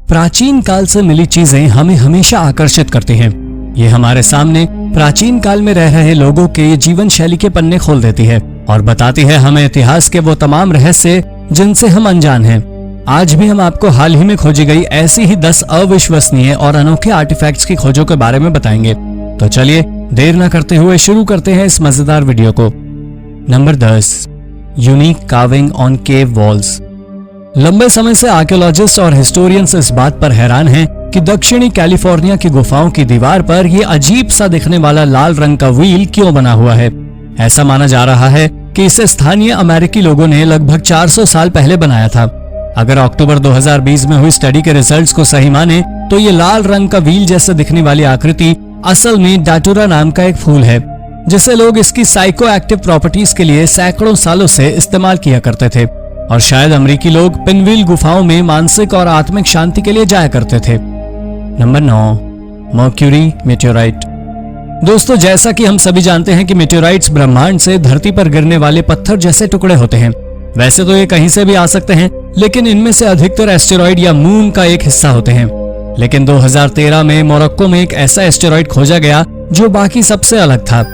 प्राचीन काल से मिली चीजें हमें हमेशा आकर्षित करती हैं। ये हमारे सामने प्राचीन काल में रह रहे लोगों के जीवन शैली के पन्ने खोल देती है और बताती है हमें इतिहास के वो तमाम रहस्य जिनसे हम अनजान हैं। आज भी हम आपको हाल ही में खोजी गई ऐसी ही 10 अविश्वसनीय और अनोखे आर्टिफैक्ट्स की खोजों के बारे में बताएंगे। तो चलिए देर न करते हुए शुरू करते हैं इस मजेदार वीडियो को। Number 10, unique carving on cave walls. लंबे समय से आर्कियोलॉजिस्ट और हिस्टोरियंस इस बात पर हैरान हैं कि दक्षिणी कैलिफोर्निया की गुफाओं की दीवार पर यह अजीब सा दिखने वाला लाल रंग का व्हील क्यों बना हुआ है। ऐसा माना जा रहा है कि इसे स्थानीय अमेरिकी लोगों ने लगभग 400 साल पहले बनाया था। अगर अक्टूबर 2020 में हुई स्टडी के रिजल्ट्स को सही माने तो ये लाल रंग का व्हील जैसे दिखने वाली आकृति असल में डाटूरा नाम का एक फूल है, जिसे लोग इसकी साइको एक्टिव प्रॉपर्टीज के लिए सैकड़ों सालों से इस्तेमाल किया करते थे और शायद अमेरिकी लोग पिनव्हील गुफाओं में मानसिक और आत्मिक शांति के लिए जाया करते थे। Number 9, mercury meteorite. दोस्तों, जैसा कि हम सभी जानते हैं कि मेटेओराइट्स ब्रह्मांड से धरती पर गिरने वाले पत्थर जैसे टुकड़े होते हैं। वैसे तो ये कहीं से भी आ सकते हैं, लेकिन इनमें से अधिकतर एस्टेरॉइड या मून का एक हिस्सा होते हैं। लेकिन 2013 में मोरक्को में एक ऐसा एस्टेरॉइड खोजा गया जो बाकी सबसे अलग था।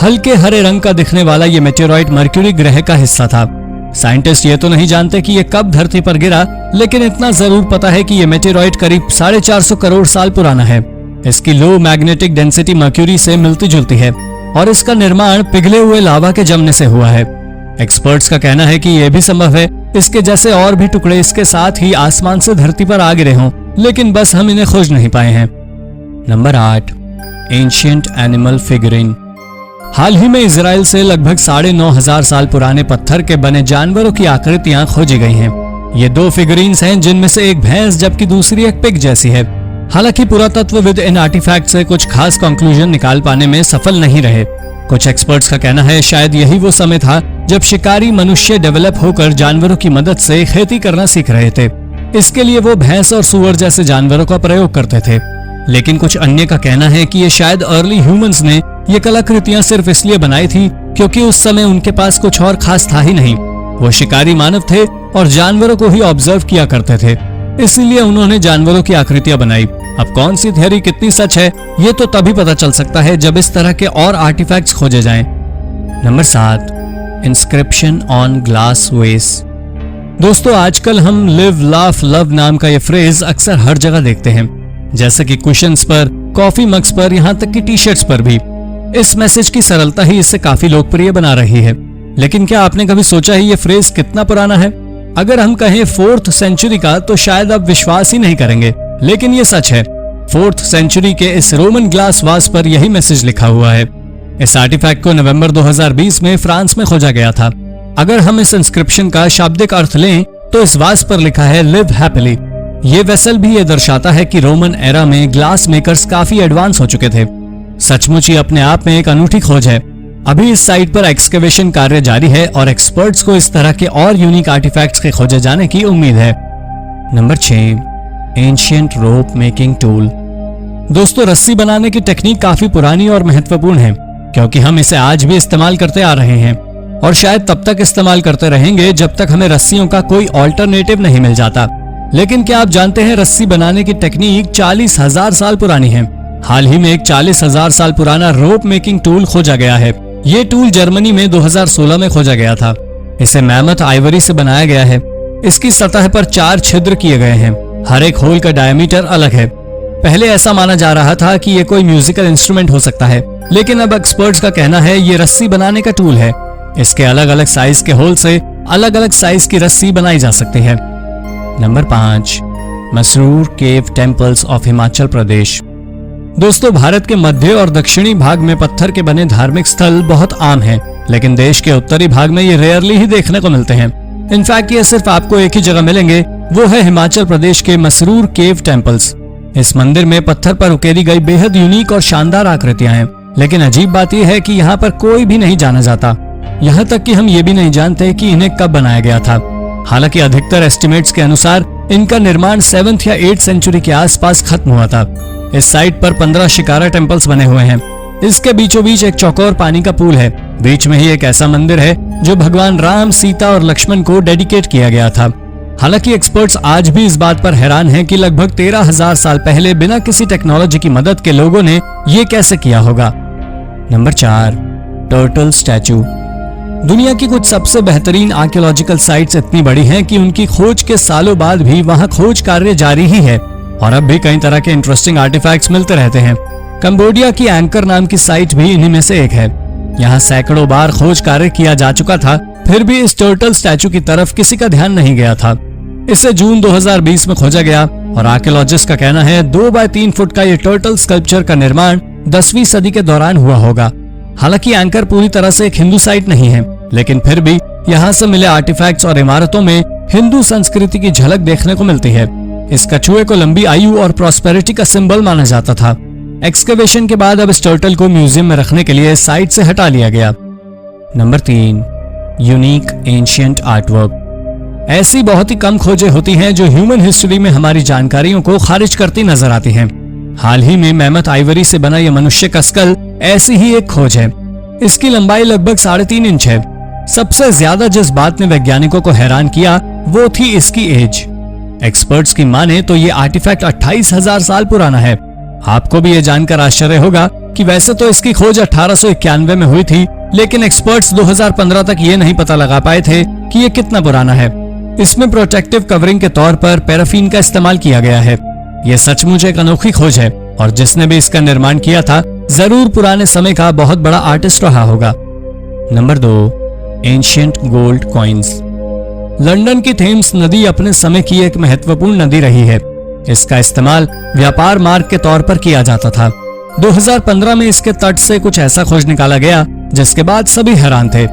हल्के हरे रंग का दिखने वाला ये मेटेओराइट मर्क्यूरी ग्रह का हिस्सा था। साइंटिस्ट ये तो नहीं जानते कि ये कब धरती पर गिरा, लेकिन इतना जरूर पता है कि ये मेटेओराइट करीब 450 करोड़ साल पुराना है। इसकी लो मैग्नेटिक डेंसिटी मर्क्यूरी से मिलती जुलती है और इसका निर्माण पिघले हुए लावा के जमने से हुआ है। एक्सपर्ट्स का कहना है कि यह भी संभव है इसके जैसे और भी टुकड़े इसके साथ ही आसमान से धरती पर आ गिरे हों, लेकिन बस हम इन्हें खोज नहीं पाए हैं। Number 8, ancient animal figurine. हाल ही में इजराइल से लगभग 9,500 साल पुराने पत्थर के बने जानवरों की आकृतियां खोजी गई हैं। ये 2 फिगरीन्स हैं, जिनमें से एक भैंस जबकि दूसरी एक पिग जैसी है। हालांकि पुरातत्वविद इन आर्टिफैक्ट से कुछ खास कंक्लूजन निकाल पाने में सफल नहीं रहे। कुछ एक्सपर्ट्स का कहना है शायद यही वो समय था जब शिकारी मनुष्य डेवलप होकर जानवरों की मदद से खेती करना सीख रहे थे। इसके लिए वो भैंस और सूअर जैसे जानवरों का प्रयोग करते थे। लेकिन कुछ अन्य का कहना है कि ये शायद अर्ली ह्यूमंस ने ये कलाकृतियां सिर्फ इसलिए बनाई थी क्योंकि उस समय उनके पास कुछ और खास था ही नहीं। वो शिकारी मानव थे और जानवरों को ही ऑब्जर्व किया करते थे, इसीलिए उन्होंने जानवरों की आकृतियां बनाई। अब कौन सी थ्योरी कितनी सच है ये तो तभी पता चल सकता है जब इस तरह के और आर्टिफैक्ट्स खोजे जाएं। नंबर 7, इंस्क्रिप्शन ऑन ग्लास वेस। दोस्तों, आजकल हम लिव लाफ लव नाम का ये फ्रेज अक्सर हर जगह देखते हैं, जैसे कि कुशन्स पर, कॉफी मग्स पर, यहाँ तक कि टी शर्ट्स पर भी। इस मैसेज की सरलता ही इसे काफी लोकप्रिय बना रही है। लेकिन क्या आपने कभी सोचा है ये फ्रेज कितना पुराना है? अगर हम कहें 4th सेंचुरी का तो शायद आप विश्वास ही नहीं करेंगे, लेकिन ये सच है। 4th सेंचुरी के इस रोमन ग्लास वास पर यही मैसेज लिखा हुआ है। इस आर्टिफैक्ट को नवंबर 2020 में फ्रांस में खोजा गया था। अगर हम इस इंस्क्रिप्शन का शाब्दिक अर्थ लें तो इस वास पर लिखा है लिव हैप्पीली। ये वेसल भी ये दर्शाता है कि रोमन एरा में ग्लास मेकर्स काफी एडवांस हो चुके थे। सचमुच ही अपने आप में एक अनूठी खोज है। अभी इस साइट पर एक्सकवेशन कार्य जारी है और एक्सपर्ट्स को इस तरह के और यूनिक आर्टिफैक्ट्स के खोजे जाने की उम्मीद है। नंबर 6, एंशिएंट रोप मेकिंग टूल। दोस्तों, रस्सी बनाने की टेक्निक काफी पुरानी और महत्वपूर्ण है क्योंकि हम इसे आज भी इस्तेमाल करते आ रहे हैं और शायद तब तक इस्तेमाल करते रहेंगे जब तक हमें रस्सियों का कोई ऑल्टरनेटिव नहीं मिल जाता। लेकिन क्या आप जानते हैं रस्सी बनाने की टेक्निक 40,000 साल पुरानी है। हाल ही में एक 40,000 साल पुराना रोप मेकिंग टूल खोजा गया है। ये टूल जर्मनी में 2016 में खोजा गया था। इसे मैमथ आइवरी से बनाया गया है। इसकी सतह पर 4 छिद्र किए गए हैं। हर एक होल का डायमीटर अलग है। पहले ऐसा माना जा रहा था कि ये कोई म्यूजिकल इंस्ट्रूमेंट हो सकता है, लेकिन अब एक्सपर्ट्स का कहना है ये रस्सी बनाने का टूल है। इसके अलग अलग साइज के होल से अलग अलग साइज की रस्सी बनाई जा सकती है। Number 5, Masroor cave temples of Himachal Pradesh. दोस्तों, भारत के मध्य और दक्षिणी भाग में पत्थर के बने धार्मिक स्थल बहुत आम हैं, लेकिन देश के उत्तरी भाग में ये रेयरली ही देखने को मिलते हैं। इनफैक्ट ये सिर्फ आपको एक ही जगह मिलेंगे, वो है हिमाचल प्रदेश के मसरूर केव टेम्पल्स। इस मंदिर में पत्थर पर उकेरी गई बेहद यूनिक और शानदार आकृतियां हैं, लेकिन अजीब बात यह है कि यहाँ पर कोई भी नहीं जाना जाता। यहाँ तक कि हम ये भी नहीं जानते कि इन्हें कब बनाया गया था। हालांकि अधिकतर एस्टिमेट्स के अनुसार इनका निर्माण 7th या 8th सेंचुरी के आसपास खत्म हुआ था। इस साइट पर 15 शिकारा टेम्पल्स बने हुए हैं। इसके बीचों बीच एक चौकोर पानी का पूल है। बीच में ही एक ऐसा मंदिर है जो भगवान राम, सीता और लक्ष्मण को डेडिकेट किया गया था। हालांकि एक्सपर्ट्स आज भी इस बात पर हैरान हैं कि लगभग 13,000 साल पहले बिना किसी टेक्नोलॉजी की मदद के लोगों ने ये कैसे किया होगा। Number 4, turtle statue. दुनिया की कुछ सबसे बेहतरीन आर्कियोलॉजिकल साइट्स इतनी बड़ी हैं कि उनकी खोज के सालों बाद भी वहां खोज कार्य जारी ही है और अब भी कई तरह के इंटरेस्टिंग आर्टिफैक्ट्स मिलते रहते हैं। कंबोडिया की एंकर नाम की साइट भी इन्हीं में से एक है। यहाँ सैकड़ों बार खोज कार्य किया जा चुका था, फिर भी इस टर्टल स्टैचू की तरफ किसी का ध्यान नहीं गया था। इसे जून 2020 में खोजा गया और आर्कियोलॉजिस्ट का कहना है 2 बाय 3 फुट का ये टर्टल स्कल्पचर का निर्माण 10वीं सदी के दौरान हुआ होगा। हालांकि एंकर पूरी तरह से एक हिंदू साइट नहीं है, लेकिन फिर भी यहाँ से मिले आर्टिफैक्ट्स और इमारतों में हिंदू संस्कृति की झलक देखने को मिलती है। इस कछुए को लंबी आयु और प्रॉस्पेरिटी का सिंबल माना जाता था। एक्सकेवेशन के बाद अब इस टर्टल को म्यूजियम में रखने के लिए साइट से हटा लिया गया। Number 3, unique ancient artwork. ऐसी बहुत ही कम खोजें होती हैं जो ह्यूमन हिस्ट्री में हमारी जानकारियों को खारिज करती नजर आती हैं। हाल ही में मैमथ आइवरी से बना यह मनुष्य का स्कल ऐसी ही एक खोज है। इसकी लंबाई लगभग 3.5 इंच है। सबसे ज्यादा जिस बात ने वैज्ञानिकों को हैरान किया वो थी इसकी एज। एक्सपर्ट्स की माने तो ये आर्टिफैक्ट 28,000 साल पुराना है। आपको भी ये जानकर आश्चर्य होगा कि वैसे तो इसकी खोज 1891 में हुई थी, लेकिन एक्सपर्ट्स 2015 तक ये नहीं पता लगा पाए थे कि ये कितना पुराना है। इसमें प्रोटेक्टिव कवरिंग के तौर पर पैराफिन का इस्तेमाल किया गया है। यह सचमुच एक अनोखी खोज है और जिसने भी इसका निर्माण किया था जरूर पुराने समय का बहुत बड़ा आर्टिस्ट रहा होगा। Number 2, ancient gold coins. London की थेम्स नदी अपने समय की एक महत्वपूर्ण नदी रही है। इसका इस्तेमाल व्यापार मार्ग के तौर पर किया जाता था। 2015 में इसके तट से कुछ ऐसा खोज निकाला गया जिसके बाद सभी हैरान थे।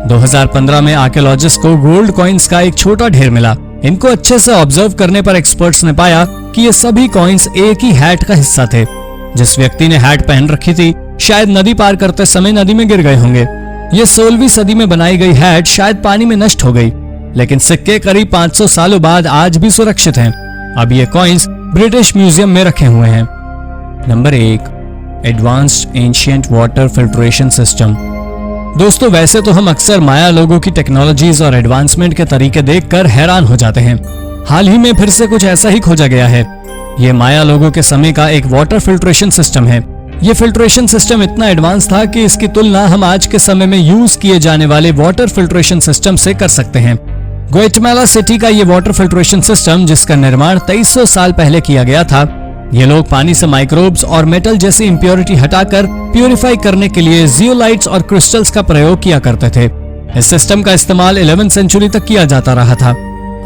2015 में आर्कियोलॉजिस्ट को गोल्ड कॉइन्स का एक छोटा ढेर मिला। इनको अच्छे से ऑब्जर्व करने पर एक्सपर्ट्स ने पाया कि ये सभी कॉइन्स एक ही हैट का हिस्सा थे। जिस व्यक्ति ने हैट पहन रखी थी शायद नदी पार करते समय नदी में गिर गए होंगे। ये 16वीं सदी में बनाई गई हैट शायद पानी में नष्ट हो गई, लेकिन सिक्के करीब 500 सालों बाद आज भी सुरक्षित हैं। अब ये कॉइन्स ब्रिटिश म्यूजियम में रखे हुए हैं। Number 1, advanced ancient water filtration system. दोस्तों वैसे तो हम अक्सर माया लोगों की टेक्नोलॉजीज और एडवांसमेंट के तरीके देखकर हैरान हो जाते हैं। हाल ही में फिर से कुछ ऐसा ही खोजा गया है। ये माया लोगों के समय का एक वाटर फिल्ट्रेशन सिस्टम है। ये फिल्ट्रेशन सिस्टम इतना एडवांस था कि इसकी तुलना हम आज के समय में यूज किए जाने वाले वाटर फिल्ट्रेशन सिस्टम से कर सकते हैं। ग्वाटेमाला सिटी का ये वाटर फिल्ट्रेशन सिस्टम, जिसका निर्माण 2300 साल पहले किया गया था, ये लोग पानी से माइक्रोब्स और मेटल जैसी इम्प्योरिटी हटाकर प्यूरिफाई करने के लिए जियोलाइट्स और क्रिस्टल्स का प्रयोग किया करते थे। इस सिस्टम का इस्तेमाल 11वीं सेंचुरी तक किया जाता रहा था।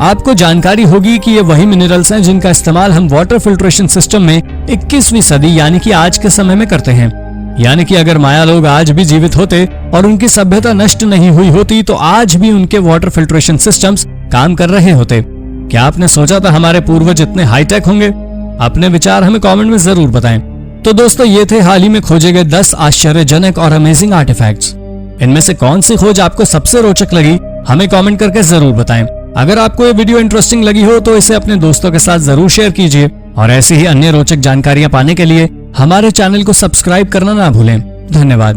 आपको जानकारी होगी कि ये वही मिनरल्स हैं जिनका इस्तेमाल हम वाटर फिल्ट्रेशन सिस्टम में 21वीं सदी यानी कि आज के समय में करते हैं। यानी कि अगर माया लोग आज भी जीवित होते और उनकी सभ्यता नष्ट नहीं हुई होती तो आज भी उनके वाटर फिल्ट्रेशन सिस्टम्स काम कर रहे होते। क्या आपने सोचा था हमारे पूर्वज इतने हाईटेक होंगे? अपने विचार हमें कमेंट में जरूर बताएं। तो दोस्तों ये थे हाल ही में खोजे गए 10 आश्चर्यजनक और अमेजिंग आर्टिफैक्ट्स। इनमें से कौन सी खोज आपको सबसे रोचक लगी हमें कमेंट करके जरूर बताएं। अगर आपको ये वीडियो इंटरेस्टिंग लगी हो तो इसे अपने दोस्तों के साथ जरूर शेयर कीजिए और ऐसी ही अन्य रोचक जानकारियां पाने के लिए हमारे चैनल को सब्सक्राइब करना ना भूलें। धन्यवाद।